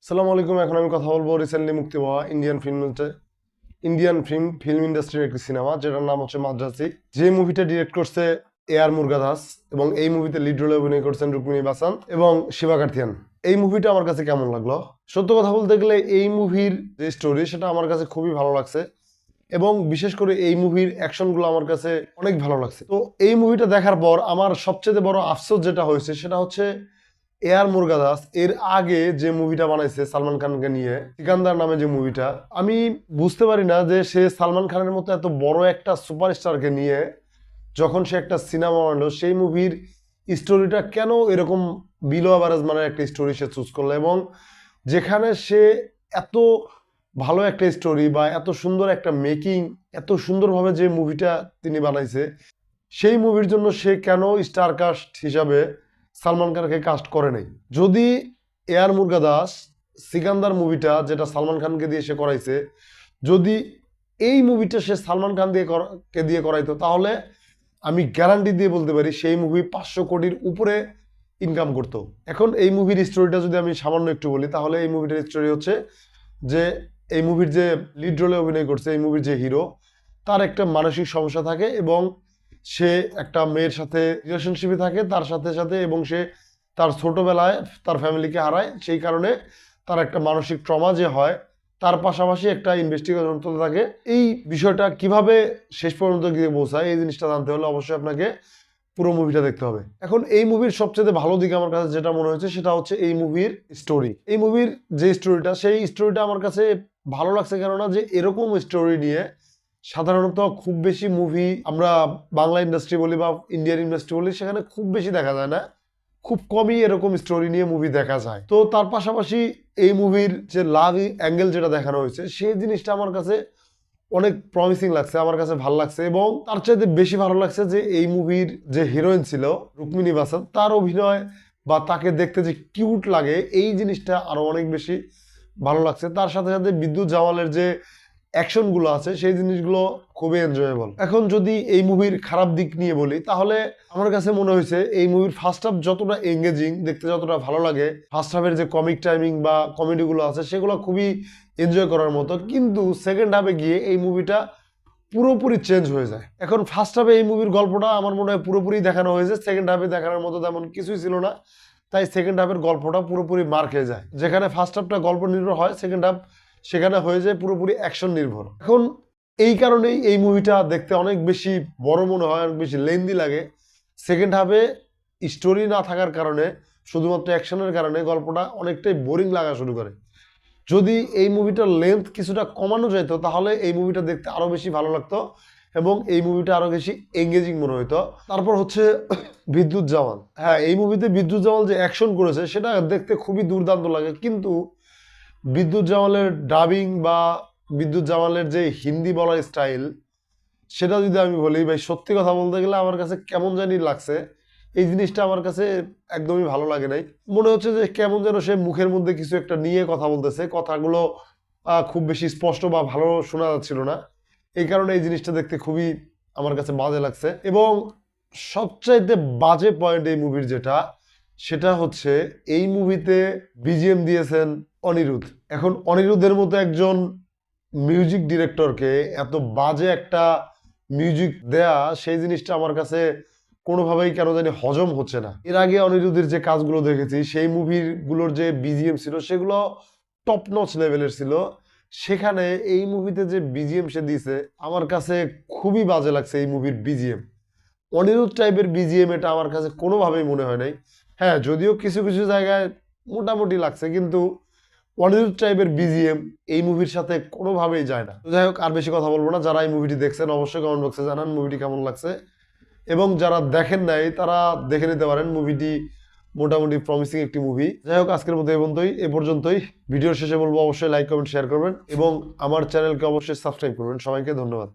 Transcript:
আসসালামু আলাইকুম। এখন আমি কথা বলবো রিসেন্টলি মুক্তি পাওয়া ইন্ডিয়ান ফিল্ম ইন্ডাস্ট্রির একটি সিনেমা যেটার নাম হচ্ছে মাদ্রাসি। যে মুভিটা ডিরেক্ট করছে এআর মুরগাদাস এবং এই মুভিতে লিড রোলে অভিনয় করছেন রুক্মিণী বাসান এবং শিবা কার্থিয়ান। এই মুভিটা আমার কাছে কেমন লাগলো? সত্য কথা বলতে গেলে এই মুভির যে স্টোরি সেটা আমার কাছে খুবই ভালো লাগছে এবং বিশেষ করে এই মুভির অ্যাকশনগুলো আমার কাছে অনেক ভালো লাগছে। তো এই মুভিটা দেখার পর আমার সবচেয়ে বড় আফসোস যেটা হয়েছে সেটা হচ্ছে এআর মুরগাদাস এর আগে যে মুভিটা বানাইছে সালমান খানকে নিয়ে, সিকান্দার নামে যে মুভিটা, আমি বুঝতে পারি না যে সে সালমান খানের মতো এত বড় একটা সুপারস্টারকে নিয়ে যখন সে একটা সিনেমা বানালো সেই মুভির স্টোরিটা কেন এরকম বিলো অ্যাভারেজ মানের একটা স্টোরি সে চুজ করলো, এবং যেখানে সে এত ভালো একটা স্টোরি বা এত সুন্দর একটা মেকিং, এত সুন্দরভাবে যে মুভিটা তিনি বানাইছে, সেই মুভির জন্য সে কেন স্টার কাস্ট হিসাবে সালমান খানকে কাস্ট করে নাই? যদি এআর মুরগাদাস সিকান্দার মুভিটা যেটা সালমান খানকে দিয়ে সে করাইছে, যদি এই মুভিটা সে সালমান খান দিয়ে করাইতো, তাহলে আমি গ্যারান্টি দিয়ে বলতে পারি সেই মুভি 500 কোটির উপরে ইনকাম করতো। এখন এই মুভির স্টোরিটা যদি আমি সামান্য একটু বলি, তাহলে এই মুভিটার স্টোরি হচ্ছে যে এই মুভির যে লিড রোলে অভিনয় করছে, এই মুভির যে হিরো, তার একটা মানসিক সমস্যা থাকে এবং সে একটা মেয়ের সাথে রিলেশনশিপে থাকে তার সাথে সাথে, এবং সে তার ছোটবেলায় তার ফ্যামিলিকে হারায়, সেই কারণে তার একটা মানসিক ট্রমা যে হয়, তার পাশাপাশি একটা ইনভেস্টিগেশন চলতে থাকে। এই বিষয়টা কিভাবে শেষ পর্যন্ত গিয়ে পৌঁছায় এই জিনিসটা জানতে হলে অবশ্যই আপনাকে পুরো মুভিটা দেখতে হবে। এখন এই মুভির সবচেয়ে ভালো দিক আমার কাছে যেটা মনে হয়েছে সেটা হচ্ছে এই মুভির স্টোরি। এই মুভির যে স্টোরিটা, সেই স্টোরিটা আমার কাছে ভালো লাগছে, কেননা যে এরকম স্টোরি নিয়ে সাধারণত খুব বেশি মুভি আমরা বাংলা ইন্ডাস্ট্রি বলি বা ইন্ডিয়ান ইন্ডাস্ট্রি বলি, সেখানে খুব বেশি দেখা যায় না, খুব কমই এরকম স্টোরি নিয়ে মুভি দেখা যায়। তো তার পাশাপাশি এই মুভির যে লাভ অ্যাঙ্গেল যেটা দেখানো হয়েছে, সেই জিনিসটা আমার কাছে অনেক প্রমিসিং লাগছে, আমার কাছে ভালো লাগছে। এবং তার চাইতে বেশি ভালো লাগছে যে এই মুভির যে হিরোইন ছিল রুক্মিণী বাসান, তার অভিনয় বা তাকে দেখতে যে কিউট লাগে, এই জিনিসটা আরো অনেক বেশি ভালো লাগছে। তার সাথে সাথে বিদ্যুৎ জামালের যে অ্যাকশনগুলো আছে সেই জিনিসগুলো খুবই এনজয়েবল। এখন যদি এই মুভির খারাপ দিক নিয়ে বলি, তাহলে আমার কাছে মনে হয়েছে এই মুভির ফার্স্ট হাফ যতটা এঙ্গেজিং, দেখতে যতটা ভালো লাগে, ফার্স্ট হাফের যে কমিক টাইমিং বা কমেডিগুলো আছে সেগুলো খুবই এনজয় করার মতো, কিন্তু সেকেন্ড হাফে গিয়ে এই মুভিটা পুরোপুরি চেঞ্জ হয়ে যায়। এখন ফার্স্ট হাফে এই মুভির গল্পটা আমার মনে হয় পুরোপুরি দেখানো হয়েছে, সেকেন্ড হাফে দেখানোর মতো তেমন কিছুই ছিল না, তাই সেকেন্ড হাফের গল্পটা পুরোপুরি মার খেয়ে যায়। যেখানে ফার্স্ট হাফটা গল্প নির্ভর হয়, সেকেন্ড হাফ সেখানে হয়ে যায় পুরোপুরি অ্যাকশন নির্ভর। এখন এই কারণেই এই মুভিটা দেখতে অনেক বেশি বড় মনে হয়, অনেক বেশি লেন্দি লাগে। সেকেন্ড হাফে স্টোরি না থাকার কারণে, শুধুমাত্র অ্যাকশনের কারণে গল্পটা অনেকটাই বোরিং লাগা শুরু করে। যদি এই মুভিটার লেন্থ কিছুটা কমানো যেত, তাহলে এই মুভিটা দেখতে আরো বেশি ভালো লাগতো এবং এই মুভিটা আরো বেশি এঙ্গেজিং মনে হইতো। তারপর হচ্ছে বিদ্যুৎ জামাল। হ্যাঁ, এই মুভিতে বিদ্যুৎ জামাল যে অ্যাকশন করেছে সেটা দেখতে খুবই দুর্দান্ত লাগে, কিন্তু বিদ্যুৎ জামালের ডাবিং বা বিদ্যুৎ জামালের যে হিন্দি বলার স্টাইল, সেটা যদি আমি বলি ভাই, সত্যি কথা বলতে গেলে আমার কাছে কেমন জানি লাগছে। এই জিনিসটা আমার কাছে একদমই ভালো লাগে নাই। মনে হচ্ছে যে কেমন যেন সে মুখের মধ্যে কিছু একটা নিয়ে কথা বলতেছে, কথাগুলো খুব বেশি স্পষ্ট বা ভালো শোনা যাচ্ছিল না। এই কারণে এই জিনিসটা দেখতে খুবই আমার কাছে বাজে লাগছে। এবং সবচাইতে বাজে পয়েন্ট এই মুভির যেটা, সেটা হচ্ছে এই মুভিতে বিজিএম দিয়েছেন অনিরুদ্ধ। এখন অনিরুদ্ধের মতো একজন মিউজিক ডিরেক্টরকে এত বাজে একটা মিউজিক দেয়া, সেই জিনিসটা আমার কাছে কোনোভাবেই কেন জানি হজম হচ্ছে না। এর আগে অনিরুদ্ধের যে কাজগুলো দেখেছি, সেই মুভিগুলোর যে বিজিএম ছিল সেগুলো টপ নচ লেভেলের ছিল, সেখানে এই মুভিতে যে বিজিএম সে দিয়েছে আমার কাছে খুবই বাজে লাগছে। এই মুভির বিজিএম, অনিরুদ্ধ টাইপের বিজিএম এটা আমার কাছে কোনোভাবেই মনে হয় নাই। হ্যাঁ, যদিও কিছু কিছু জায়গায় মোটামুটি লাগছে, কিন্তু অনিরুদ্ধ টাইপের বিজিএম এই মুভির সাথে কোনোভাবেই যায় না। যাই হোক, আর বেশি কথা বলবো না। যারা এই মুভিটি দেখছেন অবশ্যই কমেন্ট বক্সে জানান মুভিটি কেমন লাগছে, এবং যারা দেখেন নাই তারা দেখে নিতে পারেন। মুভিটি মোটামুটি প্রমিসিং একটি মুভি। যাই হোক, আজকের মতো এ পর্যন্তই। ভিডিওর শেষে বলবো অবশ্যই লাইক কমেন্ট শেয়ার করবেন এবং আমার চ্যানেলকে অবশ্যই সাবস্ক্রাইব করবেন। সবাইকে ধন্যবাদ।